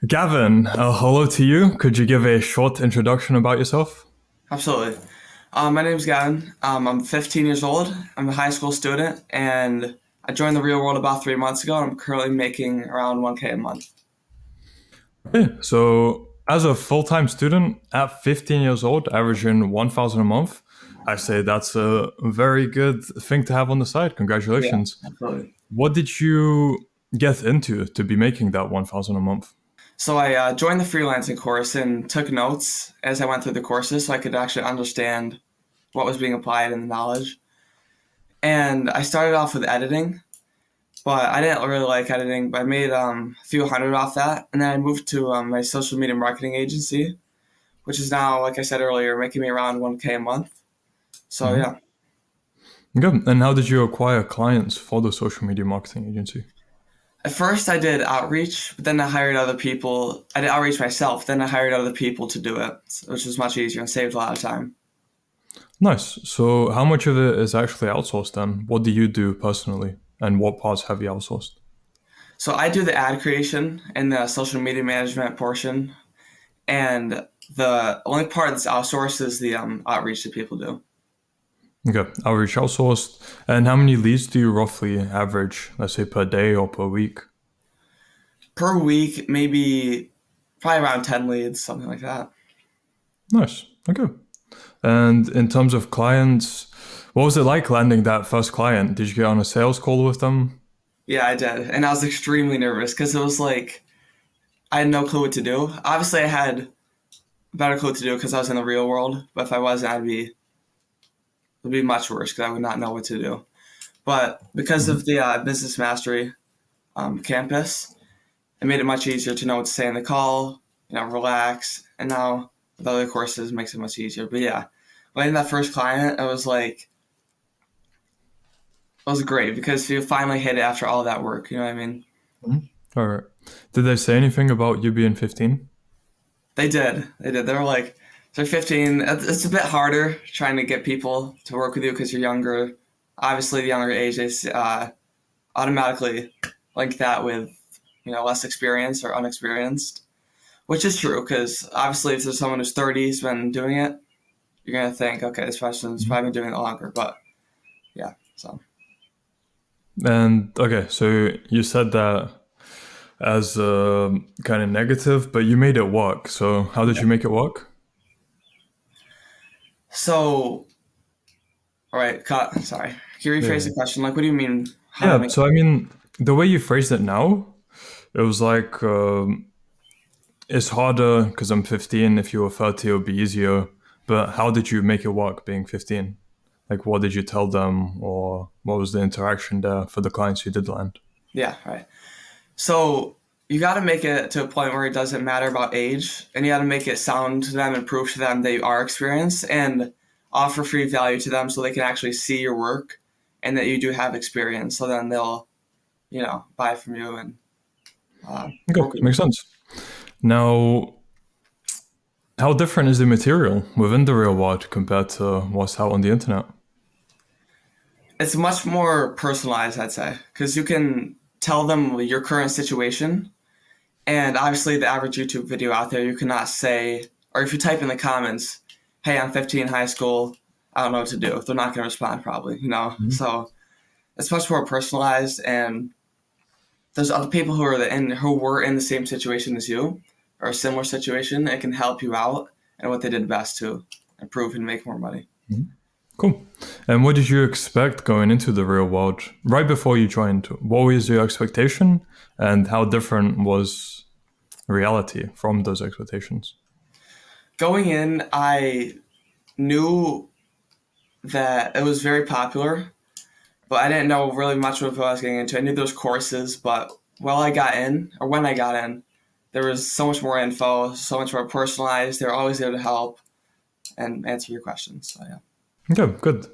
Gavin, hello to you. Could you give a short introduction about yourself? Absolutely. My name's Gavin. I'm 15 years old. I'm a high school student, and I joined the real world about 3 months ago. And I'm currently making around 1K a month. Yeah. So, as a full time student at 15 years old, averaging 1,000 a month, I say that's a very good thing to have on the side. Yeah, Congratulations. absolutely. What did you get into to be making that 1,000 a month? So I joined the freelancing course and took notes as I went through the courses, so I could actually understand what was being applied and the knowledge. And I started off with editing, but I didn't really like editing. But I made a few hundred off that, and then I moved to my social media marketing agency, which is now, like I said earlier, making me around 1K a month. So Hmm. yeah. Good. And how did you acquire clients for the social media marketing agency? At first, I did outreach, but then I hired other people. I did outreach myself, then I hired other people to do it, which was much easier and saved a lot of time. Nice. So, how much of it is actually outsourced then? What do you do personally? And what parts have you outsourced? So I do the ad creation and the social media management portion, and the only part that's outsourced is the outreach that people do. Okay, outreach outsourced. And how many leads do you roughly average, let's say per day or per week? Per week, maybe probably around 10 leads, something like that. Nice. Okay. And in terms of clients, what was it like landing that first client? Did you get on a sales call with them? Yeah, I did. And I was extremely nervous because it was like I had no clue what to do. Obviously, I had a better clue what to do because I was in the real world, but if I wasn't, it'd be much worse because I would not know what to do. But because Mhm. of the business mastery campus, it made it much easier to know what to say in the call, relax. And now with other courses, it makes it much easier. But yeah, landing that first client, it was great because you finally hit it after all that work. You know what I mean? Mhm. All right. Did they say anything about you being 15? They did. They did. They were like, they're 15. It's a bit harder trying to get people to work with you because you're younger. Obviously, the younger age, they automatically link that with less experience or unexperienced. Which is true, because obviously, if there's someone who's 30 who's been doing it, you're gonna think, okay, this person's Mhm. probably been doing it longer. But yeah, so And okay, so you said that as kind of negative, but you made it work. So how did yeah. you make it work? So all right, cut. Sorry, can you rephrase Yeah. the question? Like, what do you mean? How to Yeah. make? So I mean, the way you phrased it now, it was like it's harder because I'm 15. If you were 30, it would be easier. But how did you make it work being 15? Like, what did you tell them, or what was the interaction there for the clients you did land? Yeah, right. So you got to make it to a point where it doesn't matter about age, and you got to make it sound to them and prove to them that you are experienced, and offer free value to them so they can actually see your work and that you do have experience. So then they'll buy from you and Okay, work with makes you. sense. Now, how different is the material within the real world compared to what's out on the internet? It's much more personalized, I'd say, because you can tell them your current situation. And obviously, the average YouTube video out there, you cannot say, or if you type in the comments, hey, I'm 15, high school, I don't know what to do. They're not going to respond, probably. Mhm. So it's much more personalized. And there's other people who were in the same situation as you, or a similar situation, it can help you out and what they did best to improve and make more money. Mhm. Cool. And what did you expect going into the real world right before you joined? What was your expectation, and how different was reality from those expectations? Going in, I knew that it was very popular, but I didn't know really much of what I was getting into. I knew those courses, but when I got in, there was so much more info, so much more personalized. They were always there to help and answer your questions. So yeah. Okay, good.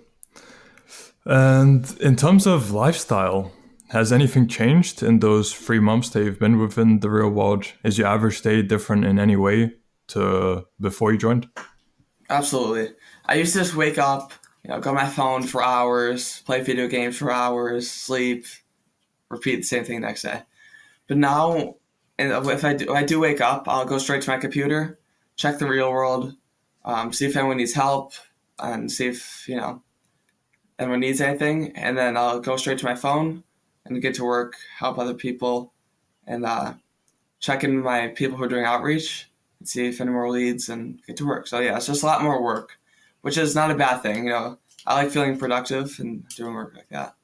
And in terms of lifestyle, has anything changed in those 3 months that you've been within the real world? Is your average day different in any way to before you joined? Absolutely. I used to just wake up, go on my phone for hours, play video games for hours, sleep, repeat the same thing next day. But now And if I do wake up, I'll go straight to my computer, check the real world, see if anyone needs help, and see if anyone needs anything, and then I'll go straight to my phone and get to work, help other people, and check in with my people who are doing outreach and see if any more leads and get to work. So yeah, it's just a lot more work, which is not a bad thing. I like feeling productive and doing work like that.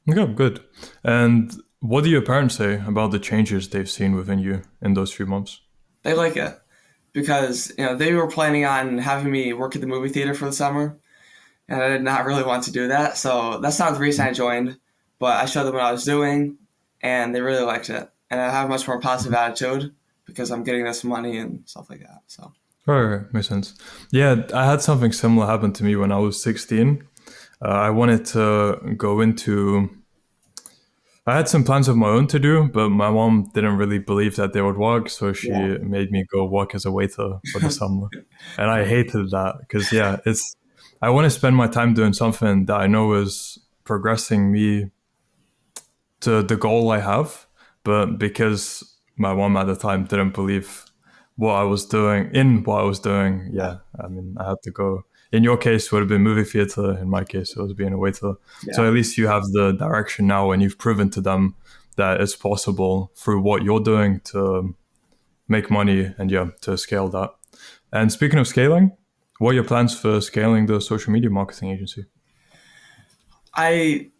Okay, good. And what do your parents say about the changes they've seen within you in those few months? They like it because they were planning on having me work at the movie theater for the summer, and I did not really want to do that. So that's not the reason I joined, but I showed them what I was doing, and they really liked it. And I have a much more positive attitude because I'm getting this money and stuff like that. So Right, makes sense. Yeah, I had something similar happen to me when I was 16. I wanted to go into. I had some plans of my own to do, but my mom didn't really believe that they would work, so she yeah, made me go work as a waiter for the summer. And I hated that because, yeah, it's. I want to spend my time doing something that I know is progressing me to the goal I have, but because my mom at the time didn't believe what I was doing, yeah, yeah, I mean, I had to go. In your case, it would have been movie theater. In my case, it was being a waiter. So yeah. at least you have the direction now, and you've proven to them that it's possible through what you're doing to make money and yeah, to scale that. And speaking of scaling, what are your plans for scaling the social media marketing agency? I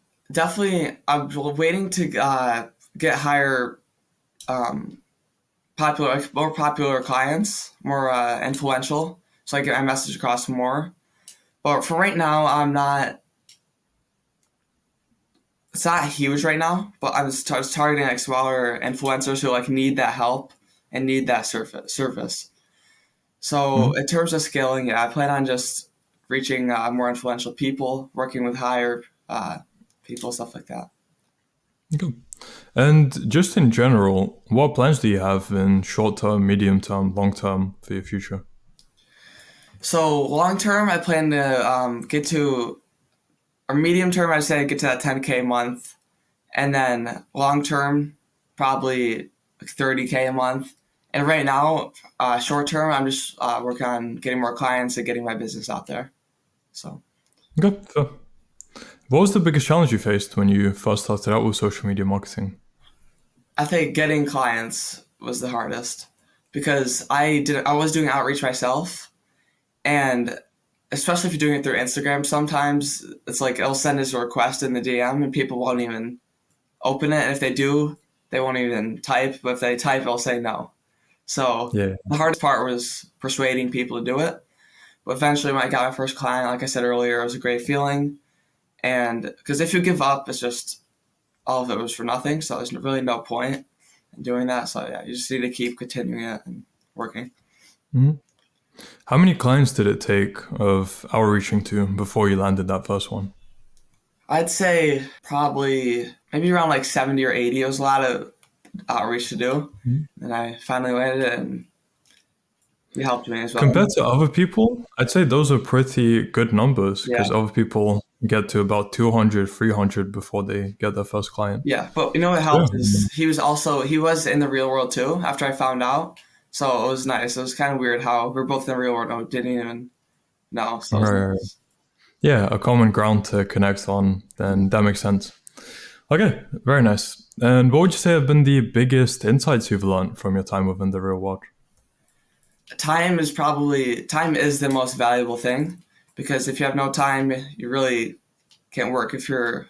I'm waiting to get higher, um, more popular clients, more influential, so I get my message across more. But for right now, I'm not. It's not huge right now, but I was targeting like smaller influencers who like need that help and need that service. So Mhm. in terms of scaling, yeah, I plan on just reaching more influential people, working with higher people, stuff like that. Okay. And just in general, what plans do you have in short term, medium term, long term for your future? So long term, I plan to get to, or medium term, I'd say get to that 10K a month, and then long term, probably like 30K a month. And right now, short term, I'm just working on getting more clients and getting my business out there. So Okay. So, what was the biggest challenge you faced when you first started out with social media marketing? I think getting clients was the hardest because I was doing outreach myself, and especially if you're doing it through Instagram, sometimes it's like it'll send us a request in the DM and people won't even open it. And if they do, they won't even type. But if they type, it'll say no. So Yeah. the hardest part was persuading people to do it. But eventually, when I got my first client, like I said earlier, it was a great feeling. And because if you give up, it's just all of it was for nothing. So there's really no point in doing that. So yeah, you just need to keep continuing it and working. Mhm. How many clients did it take of outreaching to before you landed that first one? I'd say probably maybe around like 70 or 80. It was a lot of outreach to do. Mhm. And I finally landed it and he helped me as well. Compared to other people, I'd say those are pretty good numbers Yeah. because other people get to about 200, 300 before they get their first client. Yeah. But you know what So, helped yeah. is he was in the real world too after I found out. So it was nice. It was kind of weird how we're both in the real world and didn't even know. So it was Right. nice. Yeah, a common ground to connect on, then that makes sense. Okay, very nice. And what would you say have been the biggest insights you've learned from your time within the real world? Time is the most valuable thing because if you have no time, you really can't work. If you're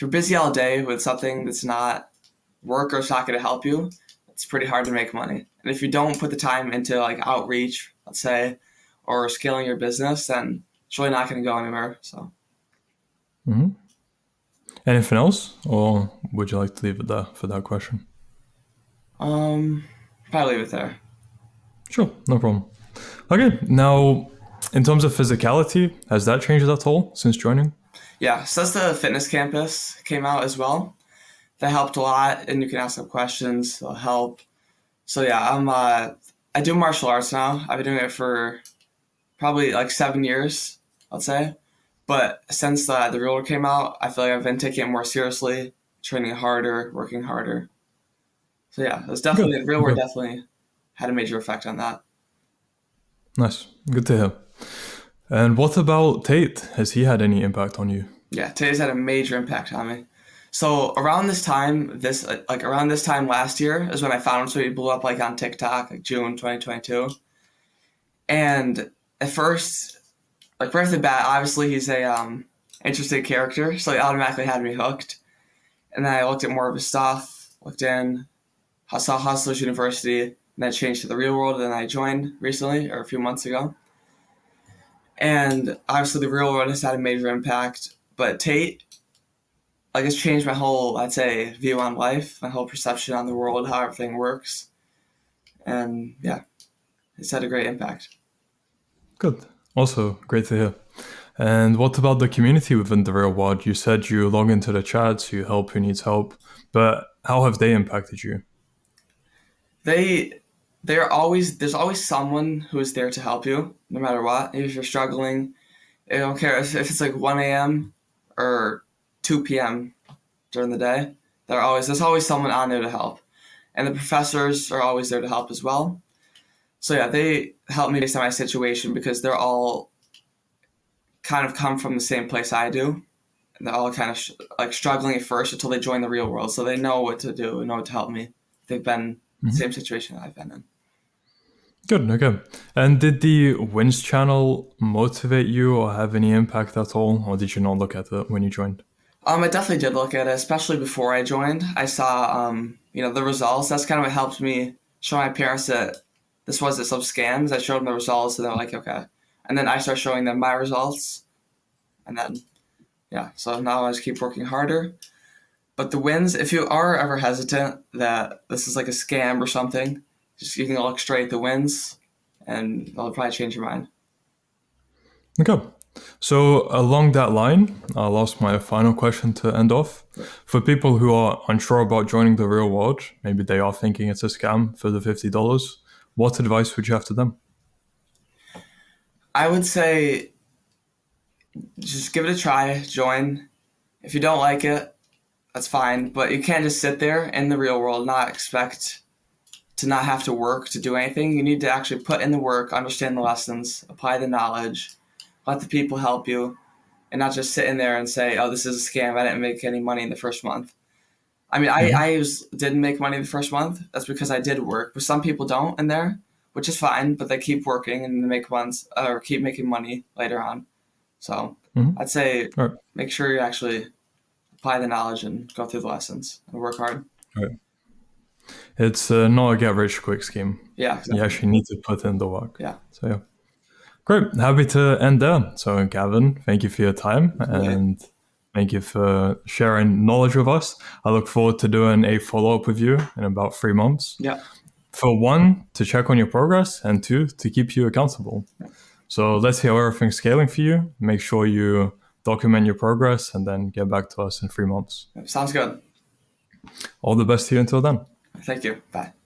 busy all day with something that's not work or it's not going to help you, it's pretty hard to make money. And if you don't put the time into like outreach, let's say, or scaling your business, then it's really not going to go anywhere. So, Hmm. Anything else, or would you like to leave it there for that question? um, probably leave it there. Sure, no problem. Okay, now in terms of physicality, has that changed at all since joining? Yeah, so that's the fitness campus came out as well. That helped a lot, and you can ask them questions. They'll help. So yeah, I do martial arts now. I've been doing it for probably like 7 years, I'd say. But since the ruler came out, I feel like I've been taking it more seriously, training harder, working harder. So yeah, it was Good. definitely the real world Okay. definitely had a major effect on that. Nice. Good to hear. And what about Tate? Has he had any impact on you? Yeah, today's had a major impact on me. So around this time, around this time last year is when I found him. So he blew up like on TikTok, like June 2022. And at first, like right off the bat, obviously he's a interesting character, so he automatically had me hooked. And then I looked at more of his stuff, looked in, I saw Hustlers University, and then changed to the real world. And then I joined recently, or a few months ago. And obviously, the real world has had a major impact. But Tate, like, it's changed my whole, I'd say, view on life, my whole perception on the world, how everything works. And yeah, it's had a great impact. Good. Also, great to hear. And what about the community within the real world? You said you log into the chats, you help who needs help, but how have they impacted you? They they're always there's always someone who is there to help you, no matter what. If you're struggling, I don't care if it's like 1 a.m. or 2 p.m. during the day. There's always someone on there to help. And the professors are always there to help as well. So yeah, they help me based on my situation because they're all kind of come from the same place I do. And they're all kind of like struggling at first until they join the real world. So they know what to do and know what to help me. They've been in the Mhm. same situation that I've been in. Good, okay. And did the Wins channel motivate you or have any impact at all? Or did you not look at it when you joined? I definitely did look at it, especially before I joined. I saw, the results. That's kind of what helped me show my parents that this wasn't some scams. I showed them the results, and they're like, okay. And then I start showing them my results, and then yeah. So now I just keep working harder. But the wins, if you are ever hesitant that this is like a scam or something, just you can look straight at the wins, and they'll probably change your mind. Okay. So along that line, I'll ask my final question to end off. For people who are unsure about joining the real world, maybe they are thinking it's a scam for the $50, what advice would you have to them? I would say just give it a try, join. If you don't like it, that's fine. But you can't just sit there in the real world, not expect to not have to work to do anything. You need to actually put in the work, understand the lessons, apply the knowledge, let the people help you, and not just sit in there and say, "Oh, this is a scam. I didn't make any money in the first month." I mean, Mhm. didn't make money the first month. That's because I did work, but some people don't in there, which is fine. But they keep working and they make months or keep making money later on. So Mhm. I'd say All right. make sure you actually apply the knowledge and go through the lessons and work hard. All right. It's not a get rich quick scheme. Yeah, You exactly. actually need to put in the work. Yeah, So yeah. Great. Happy to end there. So Gavin, thank you for your time absolutely. and thank you for sharing knowledge with us. I look forward to doing a follow-up with you in about 3 months. Yeah, For one, to check on your progress, and two, to keep you accountable. So let's see how everything's scaling for you. Make sure you document your progress and then get back to us in 3 months. sounds good. All the best to you until then. Thank you. Bye.